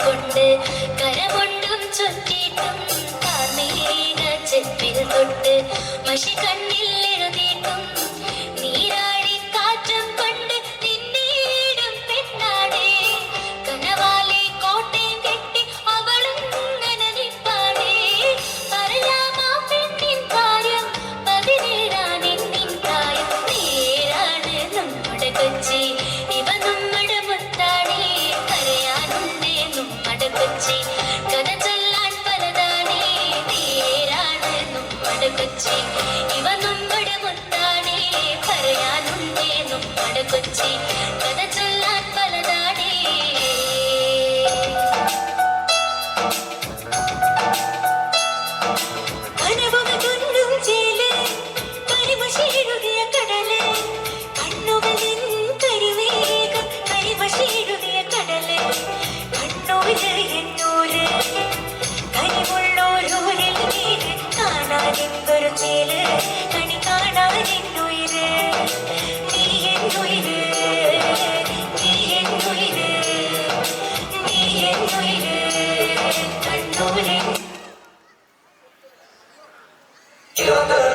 കൊണ്ട് കരകൊണ്ടും ചുറ്റിയിട്ടും താർമേഘ ചെപ്പിൽ തൊട്ട് മഷി കണ്ണിൽ എഴുതിയിട്ടും നീരാടി കാറ്റും കൊണ്ട് നിന്നീടും പെണ്ണാടേ കനവാലെ കോട്ടയം കെട്ടി അവളിങ്ങനെ നിപ്പാടേ പറയാമാ പെണ്ണിൻ കാര്യം 17 നിന്നിൻ പ്രായം നേരാണ് നമ്മുടെ കൊച്ചി ഇവ നമ്മുടെ മുത്താടേ കരയാനുണ്ടേ നമ്മുടെ കൊച്ചി കഥ ചൊല്ലാൻ പലതാണേ നേരാണ് നമ്മുടെ കൊച്ചി ഇവ നമ്മുടെ മുത്താടേ കരയാനുണ്ടേ നമ്മുടെ കൊച്ചി